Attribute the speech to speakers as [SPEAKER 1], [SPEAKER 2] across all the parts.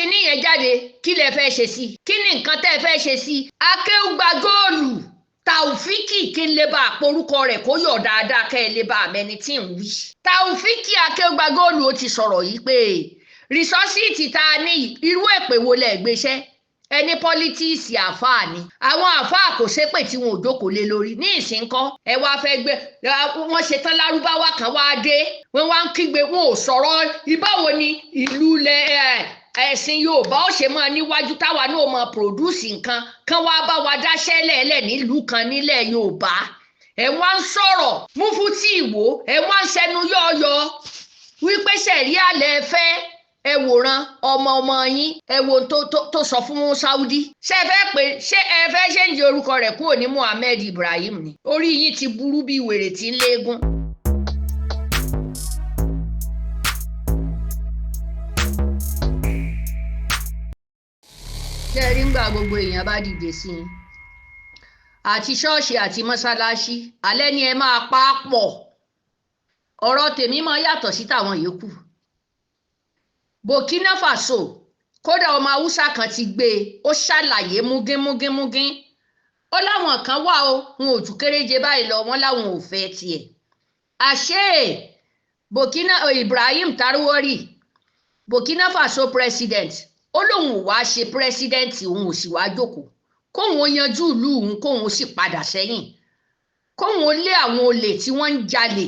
[SPEAKER 1] kinní yẹn jáde kí lẹ fẹ́ ṣe sí kí ni nǹkan tẹ́ fẹ́ ṣe sí akeugbagold Taofiki kí n lè bá àporúkọ rẹ̀ kó yọ̀ dáadáa kẹ́ ẹ lè bá àmẹni tí ń wí. Taofiki akeugbagold ó ti sọ̀rọ̀ yìí pé rìsọ́sìtì tá a ní irú èpè wo lẹ̀ gbéṣẹ́ ẹni pọ́lítíìsì àáfàá ni àwọn àáfàá kò ṣépè tí wọn ò jókòó lé lórí ní ìsìnkọ́ ẹ wá fẹ́ gbé wọn ṣe tán lárúbáwá kan wá dé wọn wá ń kígbe wọn ò sọ̀rọ̀ ìbáwo ni ìlú ẹ̀sìn Yorùbá ó ṣe máa níwájú táwa náà máa pòdúsì nǹkan kan wá bá wa dáṣẹ́ lẹ́ẹ̀lẹ́ nílùú kan nílẹ̀ Yorùbá ẹ wá ń sọ̀rọ̀ Mufti Ìwó ẹ wá ń ṣẹnu yọ̀ọ̀yọ̀ wípé ṣẹ̀ríà lẹ fẹ́ ẹ wòran ọmọ yín ẹ wo tó sọ fún Saudi ṣé ẹ fẹ́ pé ṣé ẹ fẹ́ ṣéǹjì orúkọ rẹ̀ kúrò ní Muhammed Ibrahim ni orí yín ti burú bí wèrè tí ń léegun. ṣé rí ńgbà gbogbo èèyàn bá dìde sí i àti ṣọ́ọ̀ṣì àti mọ́ṣáláṣí alẹ́ ni ẹ máa pa á pọ̀ ọ̀rọ̀ tèmi máa yàtọ̀ sí tàwọn yòókù. Burkina Faso kódà ọmọ haúsá kan ti gbé e ó ṣàlàyé múgínmúgínmúgín ó láwọn kan wà ó wọn ò jù kéréje báyìí lọ wọn láwọn ò fẹ́ tiẹ̀ àṣé Burkina Ibrahim Traoré Burkina Faso president ó lóun ò wá ṣe president òun ò sì wá jókòó kóun ó yanjú ìlú òun kóun ó sì padà sẹ́yìn kóun ó lé àwọn olè tí wọ́n ń jalè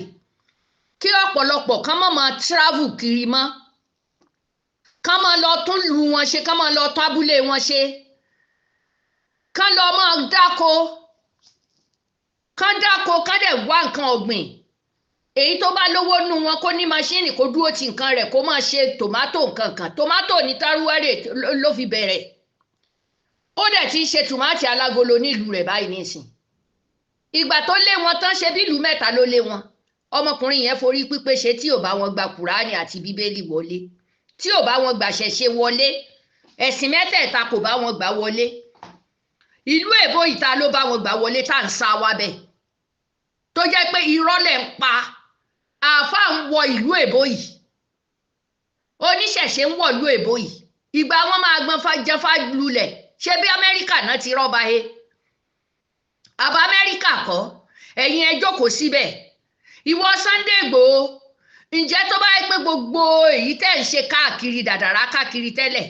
[SPEAKER 1] kí ọ̀pọ̀lọpọ̀ kan má máa travel kiri mọ́ kán máa lọ tún lù wọn ṣe kán máa lọ tún abúlé wọn ṣe kán lọ máa dáko kán dẹ̀ wá nǹkan ọ̀gbìn èyí tó bá lówó nú wọn kó ní máṣíìnì kó dúró ti nǹkan rẹ̀ kó máa ṣe tòmátò nǹkan tòmátò ní Traoré ló fi bẹ̀rẹ̀ ó dẹ̀ ti ṣe tòmátì alágolo nílùú rẹ̀ báyìí nísìn ìgbà tó lé wọn tán ṣe bí ìlú mẹ́ta ló lé wọn ọmọkùnrin yẹn forí pípé ṣe tí ò bá wọn gba Kùránì àti Bíbélì wọlé tí ò bá wọn gbàṣẹ ṣe wọlé ẹ̀sìn mẹ́tẹ̀ẹ̀ta kò bá wọn gbà wọlé ìlú èbó ìta ló bá wọn gbà wọlé tá à ń sá wa bẹ́ẹ̀ tó jẹ́ pé irọ́ lẹ̀ ń pa àáfàá ń wọ ìlú èbó yìí oníṣẹ̀ṣe ń wọ̀ ìlú èbó yìí ìgbà wọn máa gbọ́n jẹ́fà lulẹ̀ ṣé bí Amẹ́ríkà náà ti rọ́ba he àbá Amẹ́ríkà kọ́ ẹ̀yin ẹ jókòó síbẹ̀ ìwọ Sunday Igboho ǹjẹ́ tó bá yẹ pé gbogbo èyí tẹ́ ń ṣe káàkiri dàdàrà káàkiri tẹ́lẹ̀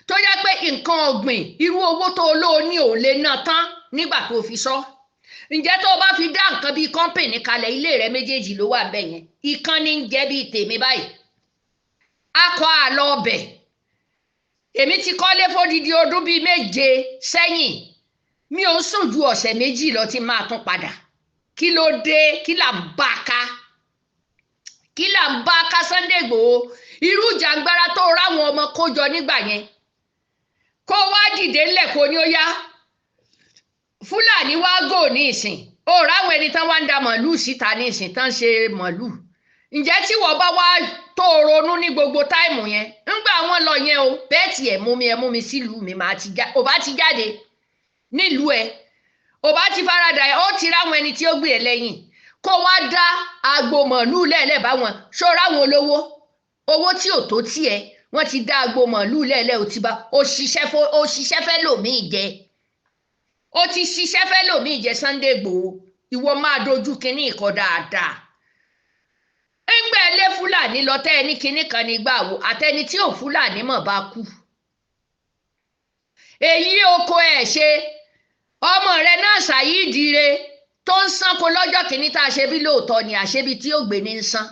[SPEAKER 1] tó yẹ pé nǹkan ọ̀gbìn irú owó tó olóò ní ò lè ná tán nígbà tó fi sọ ǹjẹ́ tó bá fi dá nǹkan bíi kọ́ńpìnì kalẹ̀ ilé rẹ méjèèjì ló wà bẹ́ẹ̀ yẹn ìkan ní ń jẹ́ bíi tèmi báyìí akọ àlọ́ ọbẹ̀ èmi ti kọ́lé fódìdí ọdún bíi 7 sẹ́yìn mi ò ń sùn ju ọ̀sẹ̀ 2 lọ tí máa tún padà kí ló dé kí là ń bá ká kí là ń bá ká Sunday Igboho irú jàǹgbára tó ráwọn ọmọ kójọ nígbà yẹn kó wá dìde ńlẹ̀ kó ní ó yá Fúlàní wá gò ní ìsìn ó ráwọn ẹni tán wá ń da màálùú síta ní ìsìn tán ṣe màálùú ǹjẹ́ tí wọ́n bá wá tó ronú ní gbogbo táìmù yẹn ńgbà wọn lọ yẹn o bẹ́ẹ̀ tí ẹ̀ mú mi sílùú mi ò bá ti jáde nílùú ẹ̀ ò bá ti farada ẹ̀ ó ti ráwọn ẹni tí ó gbé ẹ lẹ́yìn kó wá dá agbo màálùú lẹ́ẹ̀lẹ́ báwọn ṣọ́ra wọn olówó owó tí ò tó tiẹ̀ wọ́n ti dá agbo màálùú lẹ́ẹ̀lẹ́ ò ti bá òṣìṣẹ́ fẹ́ lòmíì jẹ ó ti ṣiṣẹ́ fẹ́ lòmíì jẹ Sunday Igboho ìwọ máa dojú kínní ìkọ dáadáa ńgbẹ́ lé Fúlàní lọ tẹ́ ẹni kínní kan nígbà wo àtẹni tí ò Fúlàní mọ̀ bá kú èyí oko ẹ̀ ṣe ọmọ rẹ náà ṣàyídìire tó ń sanko lọ́jọ́ kìíní tá a ṣe bí lóòótọ́ ni àṣebi tí ó gbé ní ń san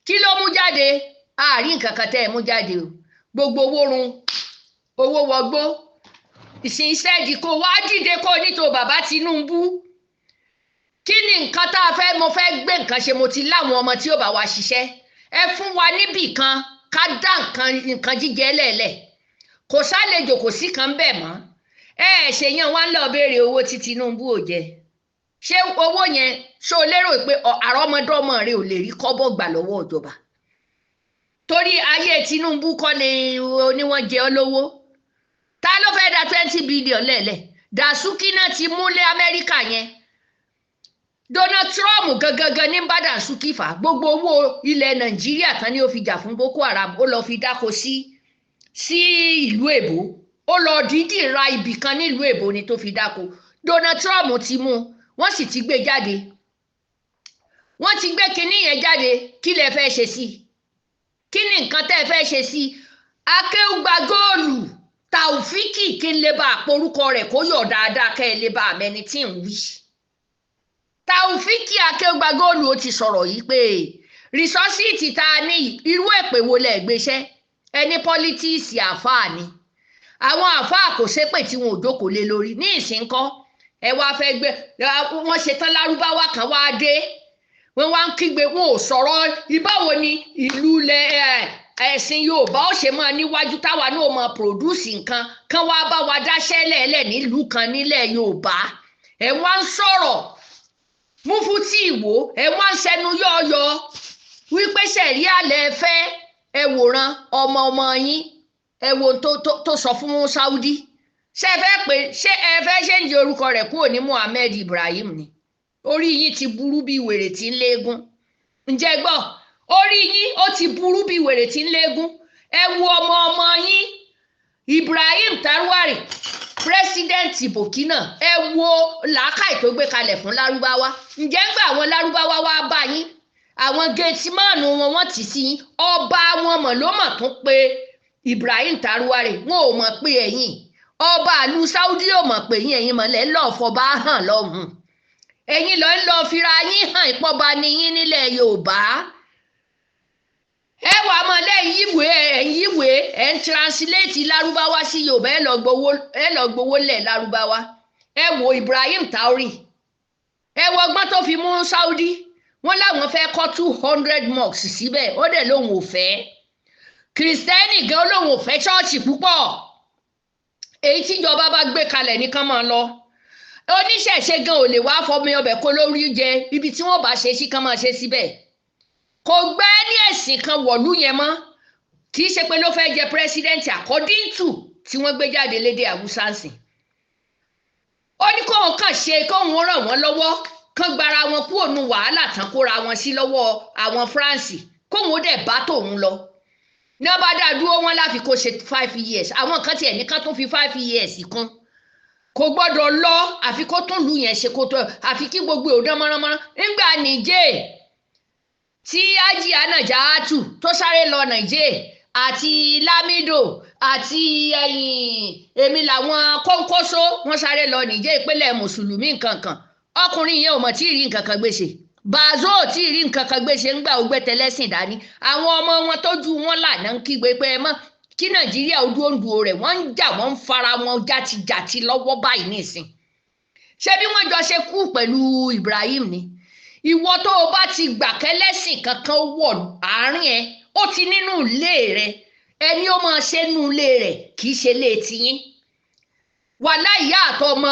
[SPEAKER 1] kí ló mú jáde àárín nǹkan kan tẹ́ ẹ mú jáde o gbogbo owó run owó wọgbó ìsìn iṣẹ́ ìdí kó wá dìde kó nítò bàbá Tinubu kí ni nǹkan tá a fẹ́ mo fẹ́ gbé nǹkan ṣe mo ti láwọn ọmọ tí ó bá wa ṣiṣẹ́ ẹ fún wa níbì kan ká dá nǹkan jíjẹ lẹ́ẹ̀lẹ̀ kò sálejò kò sí kan bẹ́ẹ̀ mọ́ ṣèyàn wá ń lọ béèrè owó tí Tinubu ò jẹ ṣé owó yẹn ṣó lérò pé àrọ́mọdọ́mọ rẹ ò lè rí kọ́bọ̀ gbà lọ́wọ́ ìjọba torí ayé Tinubu kọ́ ni wọ́n jẹ ọ́ lówó ta ló fẹ́ da 20 billion lẹ́lẹ̀ Dasuki náà ti múlé Amẹ́ríkà yẹn Donald Trump gangan ní bá Dasuki fà gbogbo owó ilẹ̀ Nàìjíríà tán ni ó fi jà fún Boko Haram ó lọ fi dáko sí sí ìlú èbó ó lọ dídì ra ibì kan nílùú èbó ni tó fi dáko Donald Trump ti mú wọ́n sì ti gbé jáde wọ́n ti gbé kinní yẹn jáde kí lẹ fẹ́ ṣe sí kí ni nǹkan tẹ́ ẹ fẹ́ ṣe sí akeugbagold Taofiki kí n lè bá àporúkọ rẹ̀ kó yọ̀ dáadáa kẹ́ ẹ lè bá àmẹ́ni tí ń wí Taofiki akeugbagold ó ti sọ̀rọ̀ yìí pé rìsọ́sìtì tá a ní irú èpè wo lẹ̀ gbéṣẹ́ ẹni pọ́lítíìsì àáfàá ni àwọn àáfàá kò ṣépè tí wọn ò jókòó lé lórí ní ìsìnkọ́ ẹ wá fẹ́ gbé wọ́n ṣe tán lárúbáwá kan wá dé wọ́n wá ń kígbe wọn ò sọ̀rọ̀ ìbáwo ni ìlú ẹ̀sìn Yorùbá ó ṣe máa níwájú táwa náà máa pòdúsì nǹkan kan wá bá wa dáṣẹ́ lẹ́ẹ̀lẹ́ nílùú kan nílẹ̀ Yorùbá ẹ̀ wá ń sọ̀rọ̀ Mufti Ìwó ẹ̀ wá ń ṣẹnu yọ̀ọ̀yọ̀ wípé sẹ̀ríà lẹ fẹ́ ẹ wòran ọmọ yín ẹ wo tó sọ fún Saudi ṣé ẹ fẹ́ pé ṣé ẹ fẹ́ ṣéǹjì orúkọ rẹ̀ kúrò ní Muhammed Ibrahim ni orí yín ti burú bí wèrè tí ń léegun ǹjẹ́ gbọ́ orí yín ó ti burú bí wèrè tí ń léegun ẹ wo ọmọ yín Ibrahim Tarwari pírẹsidẹ́ǹtì Burkina ẹ wo làákàì tó gbé kalẹ̀ fún lárúbáwá ǹjẹ́ ń gbà àwọn lárúbáwá wá bá yín àwọn gẹ̀ẹ́tìmáànù wọn wọ́n ti sí ọba wọn mọ̀ ló mọ̀ tún pé Ibrahim Tarwari wọn ò mọ̀ pé ẹ̀yìn ọba àlù Saudi ò mọ̀ pé ẹ̀yìn mọ̀lẹ́ lọ́ọ́ fọba hàn lọ́hùn ẹ̀yin lọ ń lọ fira yín hàn ìpọ́ba ni yín nílẹ̀ Yorùbá ẹ wà mọ́ lẹ́yìn ìwé ẹ̀ ń translate lárúbáwá sí Yorùbá ẹ lọ gbowó lẹ̀ lárúbáwá ẹ wo Ibrahim Traoré ẹ wo ọgbọ́n tó fi mú Saudi wọ́n láwọn fẹ́ kọ́ 200 mosques síbẹ̀ ó dẹ̀ lóun ò fẹ́ kìrìsìtẹ́nì gan lóun ò fẹ́ ṣọ́ọ̀ṣì púpọ̀ èyí tíjọba bá gbé kalẹ̀ nìkan máa lọ oníṣẹ̀ṣe gan ò lè wá fọmi ọbẹ̀ kó lórí jẹ ibi tí wọ́n bá ṣe sí kan máa ṣe síbẹ̀ kò gbẹ́ ní ẹ̀sìn kan wọ̀lú yẹn mọ́ kì í ṣe pé ló fẹ́ jẹ president according to tí wọ́n gbé jáde lédè Haúsá sìn ó ní kóun kàn ṣe kóun ràn wọ́n lọ́wọ́ kán gbara wọn kúrò nu wàhálà tán kóra wọn sí lọ́wọ́ àwọn France kóun ó dẹ̀ bá tòun lọ ní ọba dá dúró wọn láfi kó ṣe 5 years àwọn kan tiẹ̀ ní ká tún fi 5 years kún kò gbọ́dọ̀ lọ àfi kó tún lù yẹn ṣe kó tó àfi kí gbogbo ò dán mọ́ránmọ́rán nígbà Niger tí Ájì Ànàjáàtù tó sáré lọ Niger àti Lamido àti èmi làwọn kónkóso wọn sáré lọ Niger ìpínlẹ̀ mùsùlùmí nkankan ọkùnrin yẹn ò mọ̀ tí ì rí nǹkan kan gbèsè Bazo tí ì rí nǹkan kan gbèsè ńgbà ògbé tẹlẹ́sìn dání àwọn ọmọ wọn tójú wọn lànà ń kígbe pé ẹ mọ́ kí Nàìjíríà ó dúró ń du rẹ̀ wọ́n ń jà wọ́n ń fara wọn játijàti lọ́wọ́ báyìí nísìn ṣé bí wọ́n jọ ṣe kú pẹ̀lú Ibrahim ni ìwọ tó o bá ti gbà kẹ́lẹ́sìn kankan wọ̀ àárín ẹ ó ti nínú ilé rẹ ẹni ó máa ṣe nínú ilé rẹ kì í ṣe ilé tiyín wàhálà ìyá àtọmọ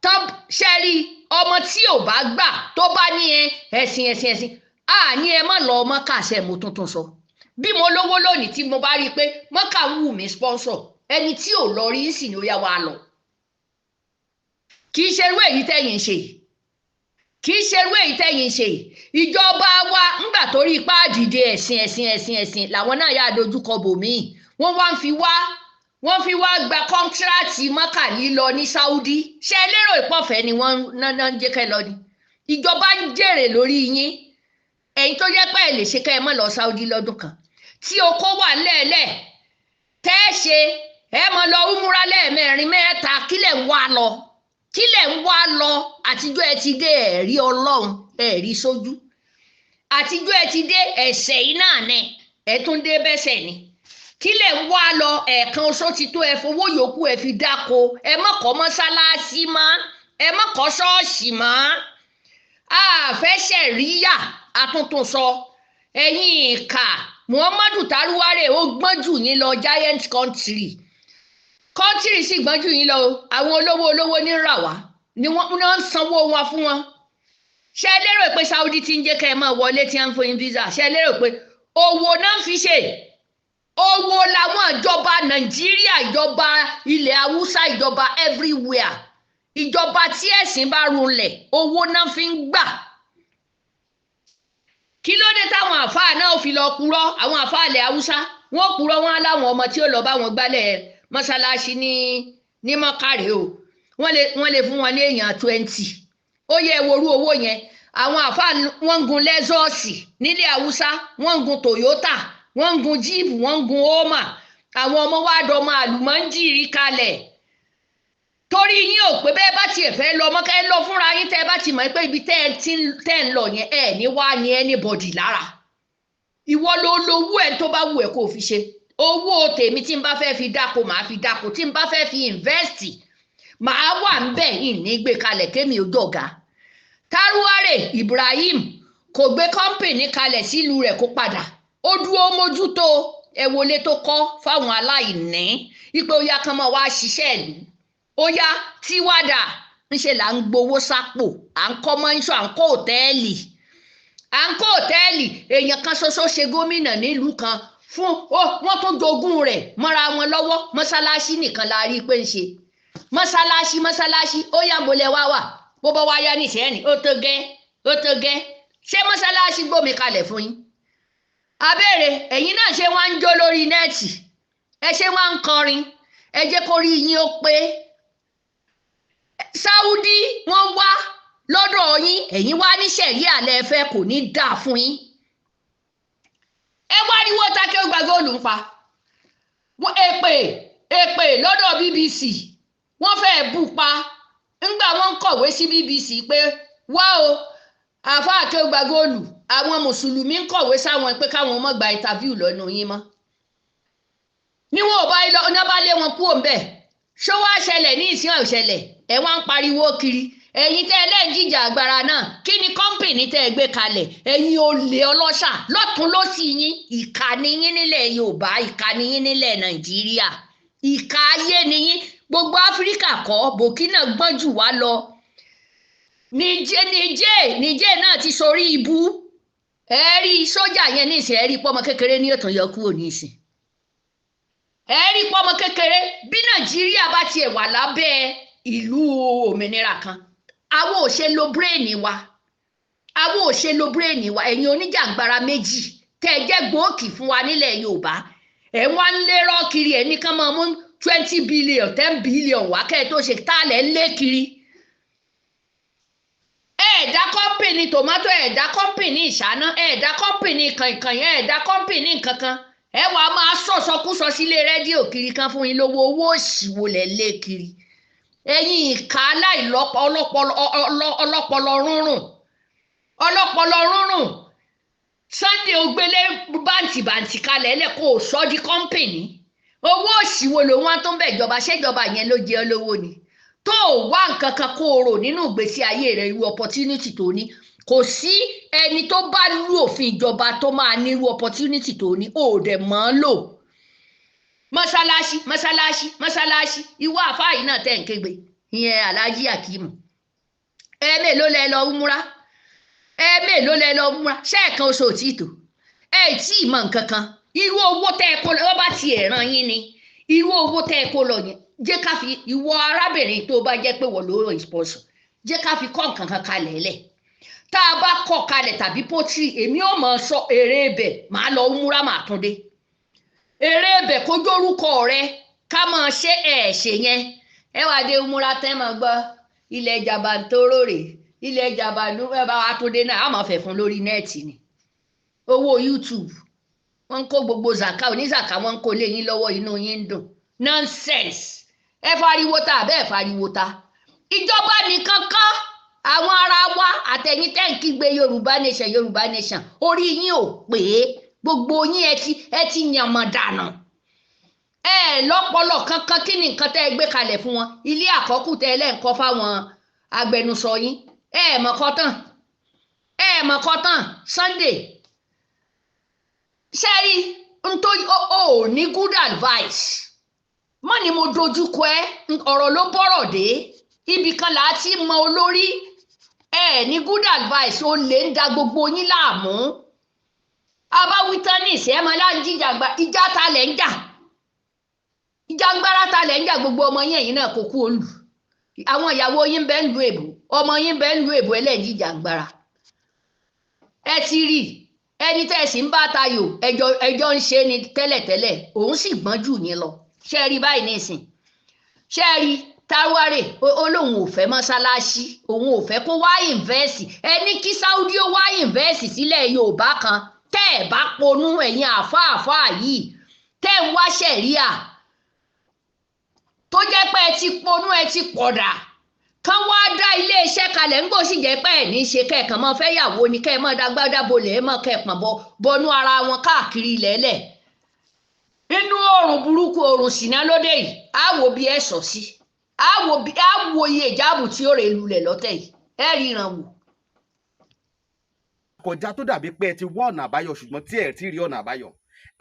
[SPEAKER 1] tán ṣẹ́rí ọmọ tí ò bá gbà tó bá ní ẹ̀sìn àní ẹ má lọ ọmọ kàṣẹ mo tuntun sọ bí mo lówó lónìí tí mo bá rí i pé mọ́kà ń wù mí sponsor ẹni tí ò lọ rí sì ni ó yá wa lọ kì í ṣerú èyí tẹ́yìn ṣe kì í ṣerú èyí tẹ́yìn ṣe ìjọba wa ńgbà tó rí ipá àdìde ẹ̀sìn làwọn náà yà dojúkọ bòmíì wọ́n fi wá gba kọ́ńtíráàtì mọ́kà lílọ ní Saudi ṣé lérò ìpọ̀fẹ́ ni wọ́n náà ń jẹ́ kẹ́ lọ ni ìjọba ń jèrè lórí yín ẹ̀yin tó jẹ́ pé ẹ lè ṣe kẹ́ ẹ mọ́ lọ Saudi lọ́dún kan tí oko wà lẹ́ẹ̀lẹ́ tẹ́ ẹ ṣe ẹ mọ́ lọ umura lẹ́ẹ̀mẹ́rin mẹ́ta kílẹ̀ ń wá lọ àtijọ́ ẹ ti dé ẹ̀rí Ọlọ́run ẹ̀rí sójú àtijọ́ ẹ ti dé ẹ̀sẹ̀ yìí náà ni ẹ tún dé bẹ́sẹ̀ ni kílẹ̀ ń wá lọ ẹ̀ẹ̀kan oṣó ti tó ẹ fowó yòókù ẹ fi dáko ẹ má kọ́ mọ́sálásí mọ́ ẹ má kọ́ ṣọ́ọ̀ṣì mọ́ àfẹ́sẹ̀ ríyà àtúntún sọ ẹ̀yin ìkà Muhammadu Taruware ó gbọ́n jù yín lọ giant country sì gbọ́n jù yín lọ àwọn olówó ní rà wá ni wọ́n ń sanwó wọn fún wọn ṣé ẹ lérò pé Saudi ti ń jẹ́ kẹ́ ẹ máa wọlé tí wọ́n ń fún yín visa ṣé ẹ lérò pé owó náà fi ṣe owó làwọn ìjọba Nàìjíríà ìjọba ilẹ̀ Haúsá ìjọba everywhere ìjọba tí ẹ̀sìn bá runlẹ̀ owó náà fi ń gbà kí ló dé táwọn àfáà náà fi lọ purọ́ àwọn àfáà ilẹ̀ Haúsá wọ́n purọ́ wọn láwọn ọmọ tí ó lọ bá wọn gbálẹ̀ mọ́sálásí ní mọ́kàrẹ́ o wọ́n lè fún wọn ní èèyàn 20 ó yẹ eworú owó yẹn àwọn àfáà wọ́n ń gun lẹ́sọ̀ọ̀sì nílẹ̀ haúsá wọ́n ń gun toyota wọ́n ń gun jíìpù wọ́n ń gun oma àwọn ọmọ wa dọmọ àlùmọ́ńjìrì kalẹ̀ torí yín ò pé bẹ́ẹ̀ bá tiẹ̀ fẹ́ lọ mọ́ kẹ́ lọ fúnra yín tẹ́ bá ti mọ̀ pé ibi tẹ́ ń lọ yẹn ẹ̀ ní wá ní anybody lára ìwọ ló lówó ẹ̀ tó bá wù ẹ́ kó fi ṣe owó tèmi tí n bá fẹ́ fi dáko màá fi dáko tí n bá fẹ́ fi invest màá wà ń bẹ̀ yìí ní gbé kalẹ̀ kémi ò dọ̀gá Taruware Ibrahim kò gbé kọ́ńpìnì kalẹ̀ sílùú rẹ̀ kó padà ó dúró mójútó ẹ̀wọlé tó kọ́ fáwọn aláìní ipò ó yá kan mọ́ wá ṣiṣẹ́ ìlú ó yá tíwádà ńṣe là ń gbowó sápò à ń kọ́ mọ́ńṣọ́ à ń kọ́ òtẹ́ẹ̀lì èèyàn kan ṣoṣo ṣe gómìnà nílùú kan fún wọ́n tún jogún rẹ̀ mọ́ra wọn lọ́wọ́ mọ́sálásí nìkan la rí pé ń ṣe mọ́sálásí ó yá bolẹ̀ wá wà bó bá wáyá nìṣẹ́ni ó tó gẹ́ ṣé mọ́sálásí gbómi kalẹ̀ fún yín abéèrè ẹ̀yin náà ṣé wọ́n ń jó lórí nẹ́ẹ̀tì ẹ ṣé wọ́n ń kọrin ẹ jẹ́ kó rí yín ó pé Saudi wọ́n wá lọ́dọ̀ yín ẹ̀yin wá ní sẹ̀ríà lẹ́fẹ́ kò ní dáa fún yín ẹ wá ní wọ́n tákẹ́ Akeugbagold ń pa èpè lọ́dọ̀ BBC wọ́n fẹ́ẹ́ bù pa ńgbà wọ́n ń kọ̀wé sí BBC pé wá o àfa Akeugbagold àwọn mùsùlùmí ń kọ̀wé sáwọn pé káwọn má gba interview lọ́nà yín mọ́ níwọ̀n ò bá lé wọn kúrò ń bẹ̀ ṣó wá ṣẹlẹ̀ ní ìsìn ọ̀ṣẹlẹ̀ ẹ̀ wọ́n ń pariwo kiri ẹ̀yin tẹ́ ẹlẹ́jìjà agbára náà kí ni kọ́ńpìnì tẹ́ ẹ gbé kalẹ̀ ẹ̀yin olè ọlọ́ṣà lọ́tún lọ́sì yín ìkà ni yín nílẹ̀ Yorùbá ìkà ni yín nílẹ̀ Nàìjíríà ìkà ayé ni yín gbogbo Áfíríkà kọ́ Burkina gbọ́n jù wá lọ Níjẹ̀ náà ti sorí ibú ẹ rí sójà yẹn ní ìsìn ẹ rí pọ́mọ kékeré ní ètò yọ kúrò ní ìsìn ẹ rí pọ́mọ kékeré bí Nàìjíríà bá tiẹ̀ wà lábẹ́ ìlú òmìnira kan àwọn ò ṣe lo bírèènì wa ẹ̀yin oníjàngbara méjì tẹ́ ẹ jẹ́ gbòókì fún wa nílẹ̀ Yorùbá ẹ̀ wọ́n ń lérò kiri ẹ̀ ní kán máa mú 20 billion 10 billion wá kẹ́ ẹ tó ṣe tálẹ̀ ń lé kiri ẹ̀ẹ̀dá kọ́mpìnì tòmátò ẹ̀ẹ̀dá kọ́mpìnì ìṣáná ẹ̀ẹ̀dá kọ́mpìnì kànkàn ẹ̀ẹ̀dá kọ́mpìnì kankan ẹ wà á máa sọ̀sọkúsọ sílé rédíò kiri kan fún yín lówó owó òṣìwò lẹ̀ lé kiri ẹ̀yin ìka aláìlọ́pọ̀ ọlọ́pọlọ rúnrún Sunday ògbélé bàǹtìbàǹtì kalẹ̀ ẹlẹ́ kó o sọ di kọ́mpìnì owó òṣìwò lòun á tó ń bẹ̀ ìjọba ṣèjọba yẹn ló jẹ́ olówó ni tó wá nǹkan kan kó o rò nínú ìgbésí ayé rẹ irú opportunity tó ní kò sí ẹni tó bá lú òfin ìjọba tó máa ní irú opportunity tó ní ó dẹ̀ mọ́ lò mọ́sálásí ìwọ àfáà yìí náà tẹ̀ ń kégbe ìyẹn Alhaji Akimu mélòó lẹ lọ múra ṣẹ́ẹ̀kan oṣù òtítọ́ tí ì mọ nǹkan kan irú owó tẹ́ ẹ kó lọ bá tiẹ̀ ràn yín ni irú owó tẹ́ ẹ kó lọ yẹn jẹ́ ká fi ìwọ arábìnrin tó bá jẹ́ pé wọ́n ló rọ ìspọ́sọ̀ jẹ́ ká fi kọ́ nǹkan kan kalẹ̀ lẹ̀ tá a bá kọ́ kalẹ̀ tàbí pọ́tírì èmi ò mọ̀ sọ èrè ibẹ̀ màá lọ múra màá tún dé èrè ibẹ̀ kó jórúkọ rẹ ká máa ṣe ṣe yẹn ẹ wá dé múra tẹ́ máa gbọ́ ilẹ̀ ìjàmbá ń tóró rè ilẹ̀ ìjàmbá ló fẹ́ bá wa tún dé náà á máa fẹ̀ fún lórí nẹ́ẹ̀tì ni owó YouTube wọ́n ń kó gbogbo zaka onízaka wọ́n ń kó lé yín lọ́wọ́ inú yín ń dùn nonsense ẹ fariwo ta bẹ́ẹ̀ fariwo ta ìjọba nìkan kọ́ àwọn ará wa àtẹ̀yìn tẹ́ ń kígbe Yorùbá nation orí yín ò pé gbogbo yín ẹ ti yànmọ̀ dànù lọ́pọlọ kankan kí ni nǹkan tẹ́ ẹ gbé kalẹ̀ fún wọn ilé àkọ́kù tẹ́ ẹ lẹ́ǹkọ́ fáwọn agbẹnusọ yín mọ̀kọ́tàn Sunday ṣẹ́rí nítorí ó ní good advice mọ́ ni mo dojúkọ ẹ ọ̀rọ̀ ló bọ́rọ̀ dé ibì kan là á ti mọ olórí ní good advice ó lè ń da gbogbo yín láàmú abáwítán ní ìṣẹ́mọ́ láǹjìjàgbá ìjà ta lẹ̀ ń jà ìjàngbára ta lẹ̀ ń jà gbogbo ọmọ yín ẹ̀yìn náà kò kú olù àwọn ìyàwó yín bẹ́ẹ̀ ń lu èbò ọmọ yín bẹ́ẹ̀ ń lu èbò ẹlẹ́jìjàngbára ẹ ti rí ẹni tẹ́ ẹ sì ń bá tayò ẹjọ́ ń ṣe ni tẹ́lẹ̀tẹ́lẹ̀ òun sì gbọ́n jù yín lọ ṣe rí báyìí nísìn ṣe rí Táwárè olóhùn ò fẹ́ mọ́sálásí òun ò fẹ́ kó wá ìnvẹ́sì ẹni kí Saudi ó wá ìnvẹ́sì sílẹ̀ Yorùbá kan tẹ́ ẹ̀ bá ponú ẹ̀yin àfáàfáà yìí tẹ́ ń wá ṣẹ̀ríà tó jẹ́ pé ẹ ti ponú ẹ ti pọ̀dà kán wá dá iléeṣẹ́ kalẹ̀ ńgbò sì jẹ́ pé ẹ̀ ní ṣe kẹ́ẹ̀kan mọ́ fẹ́ yàwó ni kẹ́ ẹ mọ́ dágbádá bolẹ̀ ẹ mọ́ kẹ́ẹ̀pọ̀n bọnú ara wọn káàkiri ilẹ̀ẹ́lẹ̀ nínú oòrùn burúkú oòrùn sìnà lóde yìí á wo bí ẹ sọ sí á wo iye ìjáàbù tí ó rè lulẹ̀ lọ́tẹ̀ yìí ẹ ríran wò.
[SPEAKER 2] kọjá tó dàbí pé ẹ ti wá ọ̀nà àbáyọ ṣùgbọ́n tí ẹ ti rí ọ̀nà àbáyọ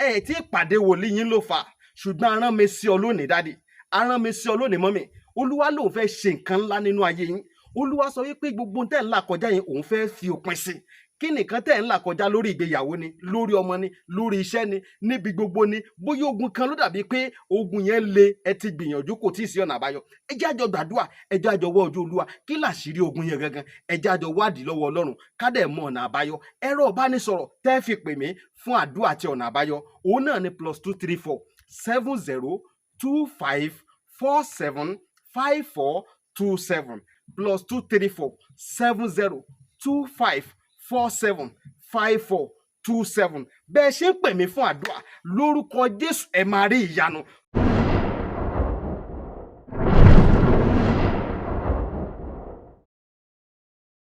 [SPEAKER 2] ẹ ti pàdé wòlíì yín ló fà ṣùgbọ́n arán mi sí ọ lónìí dádì arán mi sí ọ lónìí mọ́mì olúwa lòun fẹ́ ṣe nǹkan ńlá nínú ayé yín olúwa sọ wípé gbogbo tẹ́ ń là kọjá yẹn òun fẹ́ fi òpin sí kí nìkan tẹ́ ń là kọjá lórí ìgbéyàwó ni lórí ọmọ ni lórí iṣẹ́ ni níbi gbogbo ni bóyá ogun kan ló dàbí pé ogun yẹn le ẹ ti gbìyànjú kò tí ì sí ọ̀nà àbáyọ ẹ jẹ́ àjọ gbàdúrà ẹ jẹ́ àjọ wá ojú olúwa kí làṣírí ogun yẹn gangan ẹ jẹ́ àjọ wádìí lọ́wọ́ ọlọ́run ká dẹ̀ mọ ọ̀nà àbáyọ ẹ̀rọ ìbánisọ̀rọ̀ tẹ́ fi pè mí fún àdúrà àti ọ̀nà àbáyọ òun náà ni +234 70 25 47 5427 +234 70 25 47 5427 bẹ́ẹ̀ ṣe ń pè mí fún àdúrà lórúkọ Jésù ẹ máa rí ìyanu.